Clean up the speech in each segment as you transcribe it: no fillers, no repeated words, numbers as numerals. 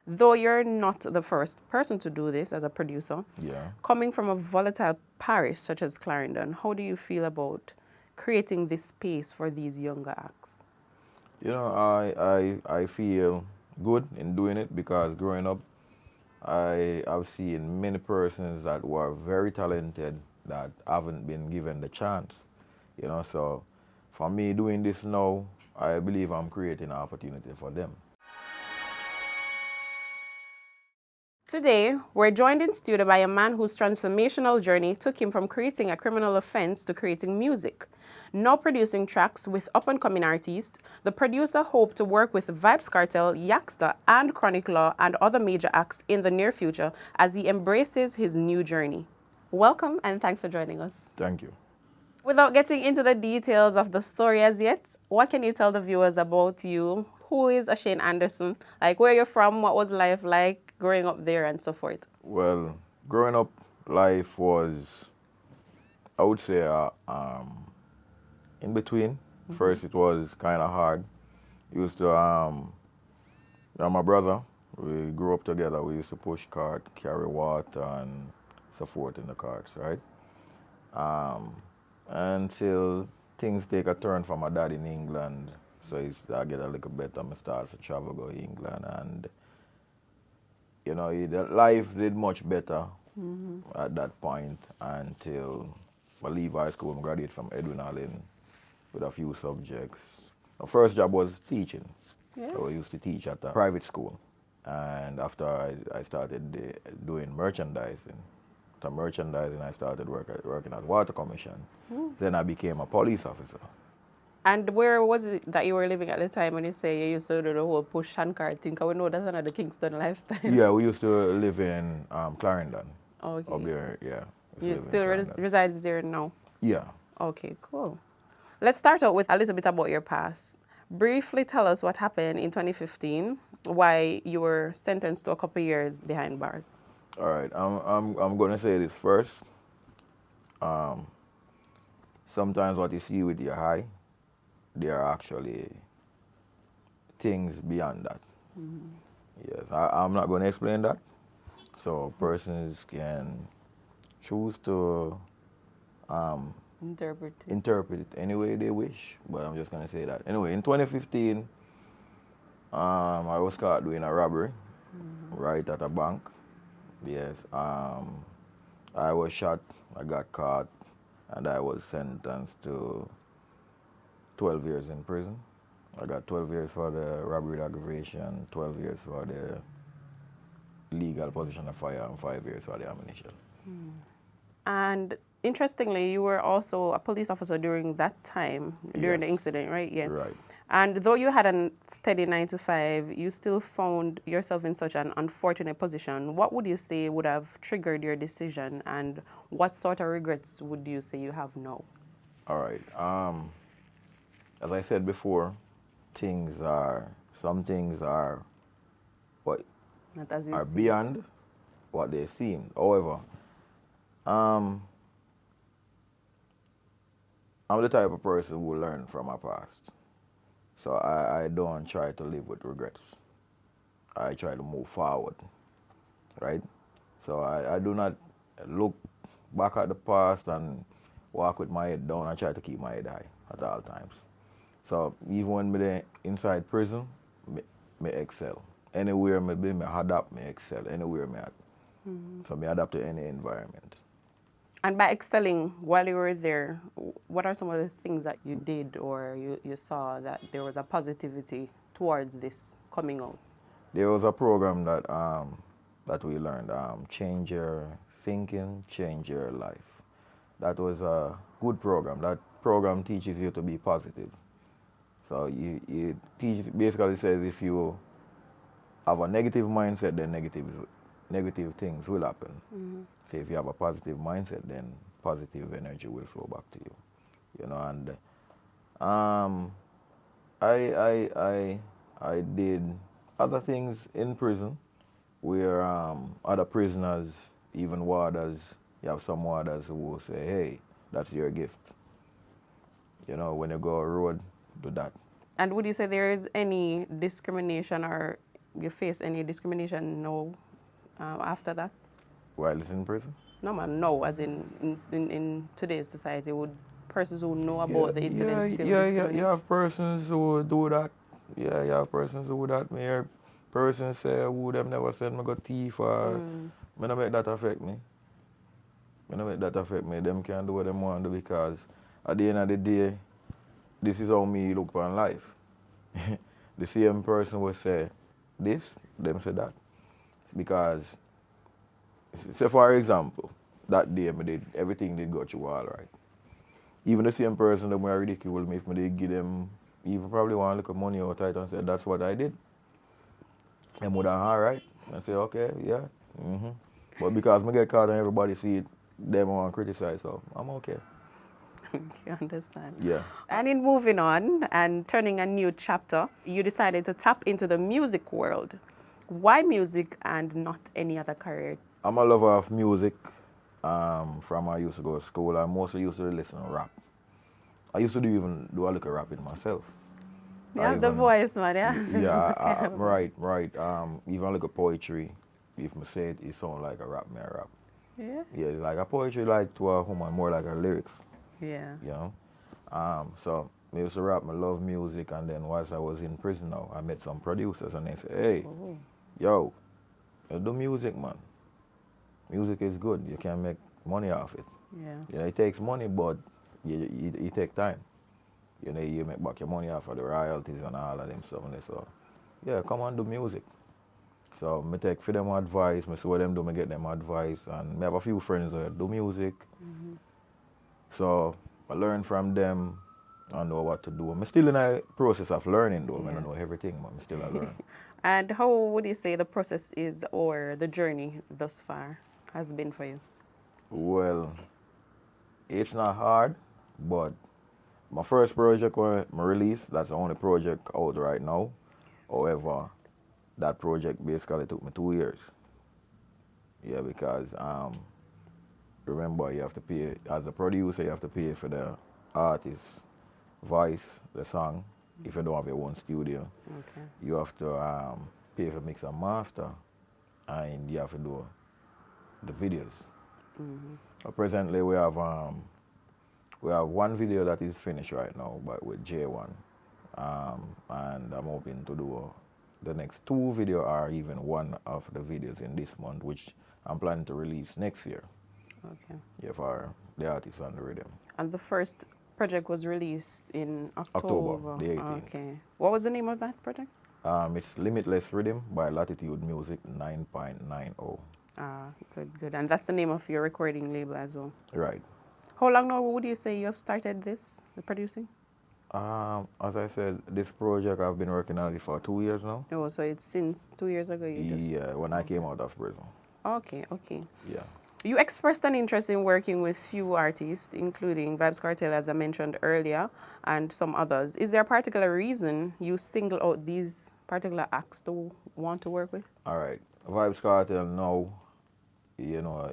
Though you're not the first person to do this as a producer, Yeah. coming from a volatile parish such as Clarendon, how do you feel about creating this space for these younger acts? You know, I feel good in doing it because growing up, I've seen many persons that were very talented that haven't been given the chance. You know, so for me doing this now, I believe I'm creating an opportunity for them. Today, we're joined in studio by a man whose transformational journey took him from creating a criminal offense to creating music. Now producing tracks with up-and-coming artists, the producer hoped to work with Vybz Kartel, Yaxsta, and Chronic Law and other major acts in the near future as he embraces his new journey. Welcome and thanks for joining us. Thank you. Without getting into the details of the story as yet, what can you tell the viewers about you? Who is Ashane Anderson? Like, where you're from, what was life like growing up there, and so forth? Well, growing up, life was, I would say, in between. First, it was kind of hard. Used to, my brother, we grew up together. We used to push cart, carry water, and so forth in the carts, right? Um, until things take a turn for my dad in England. So I get a little better. I start to travel go to England, and you know, the life did much better at that point until I leave high school and graduate from Edwin Allen with a few subjects. My first job was teaching. Yeah. So I used to teach at a private school. And after I started doing merchandising, after merchandising, I started working at Water Commission. Then I became a police officer. And where was it that you were living at the time when you say you used to do the whole push handcart thing? 'Cause we know that's another Kingston lifestyle. Yeah, we used to live in Clarendon. Okay. Up there, yeah. You still resides there now? Yeah. Okay, cool. Let's start out with a little bit about your past. Briefly tell us what happened in 2015, why you were sentenced to a couple years behind bars. All right. I'm gonna say this first. Um, Sometimes what you see with your eye, there are actually things beyond that. Yes, I'm not going to explain that. So persons can choose to Interpret it. interpret it any way they wish, but I'm just going to say that. Anyway, in 2015, I was caught doing a robbery right at a bank. Yes, I was shot, I got caught, and I was sentenced to 12 years in prison. I got 12 years for the robbery aggravation, 12 years for the legal possession of fire, and 5 years for the ammunition. And interestingly, you were also a police officer during that time, during the Yes. incident, right? Yeah. Right. And though you had a steady 9 to 5, you still found yourself in such an unfortunate position. What would you say would have triggered your decision, and what sort of regrets would you say you have now? All right. As I said before, some things are what Not as you are see. beyond what they seem. However, um, I'm the type of person who learn from my past. So I don't try to live with regrets. I try to move forward, right? So I do not look back at the past and walk with my head down. I try to keep my head high at all times. So even when me dey inside prison, me excel. Anywhere me be, me adapt, me excel. Anywhere me at. So me adapt to any environment. And by excelling while you were there, what are some of the things that you did or you saw that there was a positivity towards this coming out? There was a program that we learned, change your thinking, change your life. That was a good program. That program teaches you to be positive. So it basically says if you have a negative mindset, then negative things will happen. So if you have a positive mindset, then positive energy will flow back to you. You know, and I did other things in prison where other prisoners, even warders, you have some warders who will say, hey, that's your gift. You know, when you go on road, do that. And would you say there is any discrimination or you face any discrimination no after that? While it's in prison? No, man, no. As in today's society, would persons who know about the incident still discriminate? You have persons who do that. Yeah, you have persons who do that. Me hear persons say, who them never said me got thief or me no make that affect me. Me no make that affect me. Them can do what them want to do because at the end of the day, this is how me look upon life. The same person will say this, them say that. Because, say for example, that day me did, everything did go through all right. Even the same person that were ridicule me if me did give them, even probably want to look at money out of it and say that's what I did. Them would have alright. I say, okay, yeah. But because me get caught and everybody see it, them want to criticize, so I'm okay. You understand? Yeah. And in moving on and turning a new chapter, you decided to tap into the music world. Why music and not any other career? I'm a lover of music. From I used to go to school, I mostly used to listen to rap. I used to even do a little rapping myself. You have the voice, man, yeah? Yeah, right. Even a little poetry. If me say it, it sound like a rap, me a rap. Yeah? Yeah, like a poetry like to a woman, more like a lyrics. Yeah. You know? So I used to rap, I love music, and then whilst I was in prison now, I met some producers and they said, hey, yo, you do music, man. Music is good, you can make money off it. Yeah. It takes money, but you take time. You know, you make back your money off of the royalties and all of them stuff. And so, yeah, come on, do music. So I take for them advice, I see what them do, I get them advice, and I have a few friends that do music. So I learn from them and know what to do. I'm still in a process of learning though. I don't know everything, but I'm still a learn. And how would you say the process is or the journey thus far has been for you? Well, it's not hard, but my first project when I released, that's the only project out right now. However, that project basically took me 2 years. Yeah, because remember you have to pay, as a producer, you have to pay for the artist's voice, the song, if you don't have your own studio. Okay. You have to pay for mix and master, and you have to do the videos. Presently we have one video that is finished right now, but with J1, and I'm hoping to do the next 2 videos or even one of the videos in this month, which I'm planning to release next year. Okay. Yeah, for the artists on the rhythm. And the first project was released in October. The 18th. Okay. What was the name of that project? It's Limitless Rhythm by Latitude Music 9.90. Ah, good. And that's the name of your recording label as well? Right. How long now would you say you have started this, the producing? As I said, this project I've been working on it for 2 years now. Oh, so it's since 2 years ago you just... Yeah, when I came out of prison. Okay. Yeah. You expressed an interest in working with few artists, including Vybz Kartel, as I mentioned earlier, and some others. Is there a particular reason you single out these particular acts to want to work with? All right. Vybz Kartel now, you know,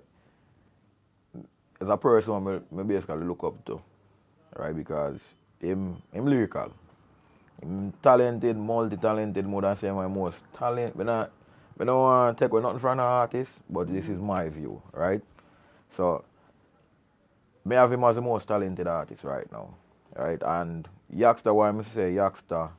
as a person I basically look up to, right? Because him lyrical. Him talented, multi-talented, more than say my most talent. I don't want to take away nothing from an artist, but this is my view, right? So, I have him as the most talented artist right now, right? And Youngster, why I say Youngster,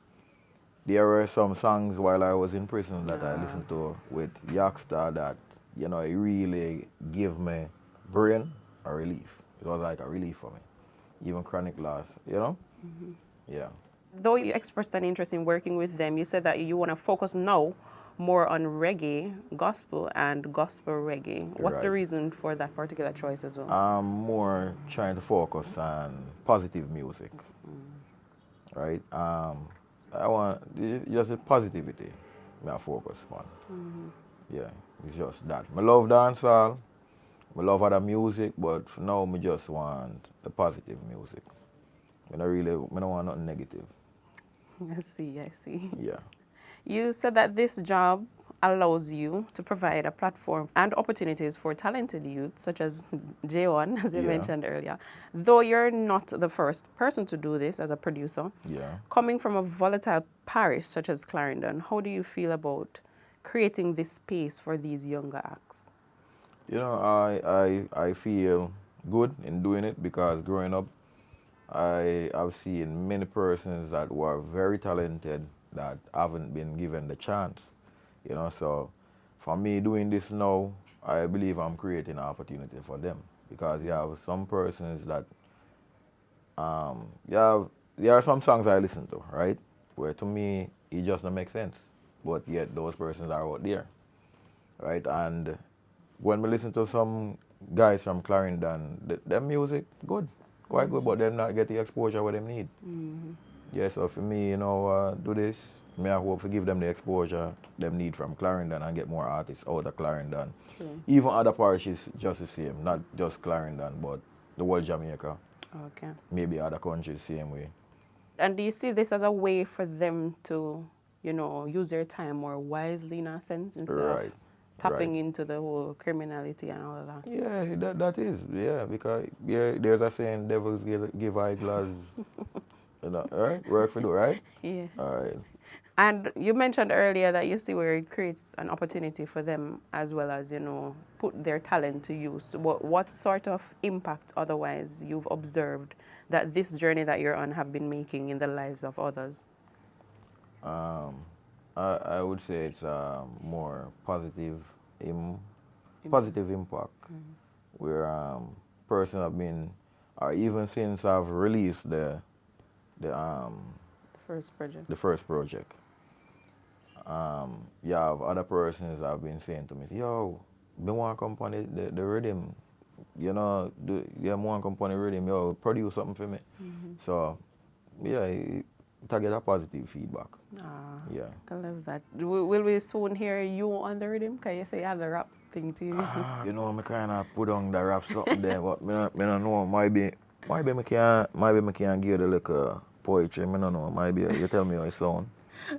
there were some songs while I was in prison that I listened to with Youngster that, you know, it really gave me brain a relief. It was like a relief for me. Even Chronic Loss, you know? Yeah. Though you expressed an interest in working with them, you said that you want to focus now more on reggae, gospel, and gospel reggae. What's the reason for that particular choice as well? I'm more trying to focus on positive music, right? I want just the positivity I focus on. Yeah, it's just that. I love dancehall, I love other music, but for now I just want the positive music. I don't want nothing negative. I see. Yeah. You said that this job allows you to provide a platform and opportunities for talented youth, such as J1, as you mentioned earlier. Though you're not the first person to do this as a producer, Yeah. coming from a volatile parish such as Clarendon, how do you feel about creating this space for these younger acts? You know, I feel good in doing it because growing up, I've seen many persons that were very talented that haven't been given the chance. You know, so for me doing this now, I believe I'm creating an opportunity for them because you have some persons that you have there are some songs I listen to, right? Where to me it just don't make sense. But yet those persons are out there. Right? And when we listen to some guys from Clarendon, their music good. Quite good, but them not get the exposure what they need. Yeah, so for me, you know, do this. Me I hope to give them the exposure them need from Clarendon and get more artists out of Clarendon. Even other parishes just the same, not just Clarendon, but the whole Jamaica. Okay. Maybe other countries same way. And do you see this as a way for them to, you know, use their time more wisely in a sense instead of Right. tapping Right. into the whole criminality and all of that? Yeah, that is. Yeah, because yeah, there's a saying devils give eyeglass. You know, all right? Work for you, right? Yeah. All right. And you mentioned earlier that you see where it creates an opportunity for them as well as, you know, put their talent to use. What sort of impact otherwise you've observed that this journey that you're on have been making in the lives of others? I would say it's more positive, positive impact, where person have been, or even since I've released the The first project. the first project, you have other persons have been saying to me, yo, me want to come on the rhythm, you know, you want to come on the rhythm, yo, produce something for me. So, yeah, to get a positive feedback. Ah, Yeah. I love that. Will we soon hear you on the rhythm? Can you say you have the rap thing to you? You know, I kind of put on the rap something there, but me don't know. Maybe me can give you the little poetry. Me don't know. Maybe you tell me how it sound.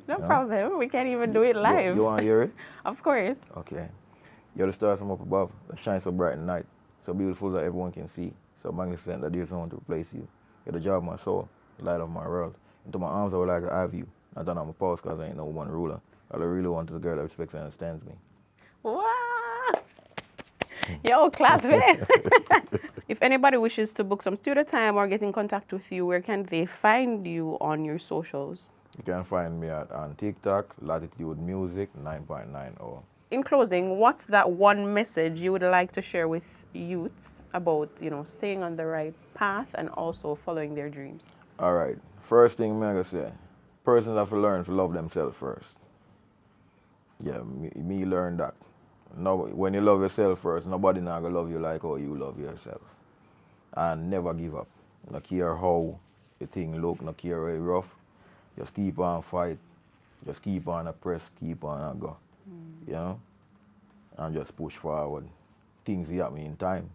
No Yeah. problem. We can even do it live. You want to hear it? Of course. Okay. You're the stars from up above that shine so bright in night, so beautiful that everyone can see, so magnificent that there's no one to replace you. You're the joy of my soul, the light of my world. Into my arms I would like to have you. Not that I'm a pause because I ain't no one ruler. All I really want is a girl that respects and understands me. Wow. Yo, clap it. If anybody wishes to book some studio time or get in contact with you, where can they find you on your socials? You can find me on TikTok, Latitude Music 9.90. In closing, what's that one message you would like to share with youths about, you know, staying on the right path and also following their dreams? All right. First thing I'm going to say, persons have to learn to love themselves first. Yeah, me learn that. No, when you love yourself first, nobody not going to love you like how you love yourself. And never give up. No care how the thing look, no care how rough. Just keep on fight. Just keep on press, keep on go. You know? And just push forward. Things happen in time.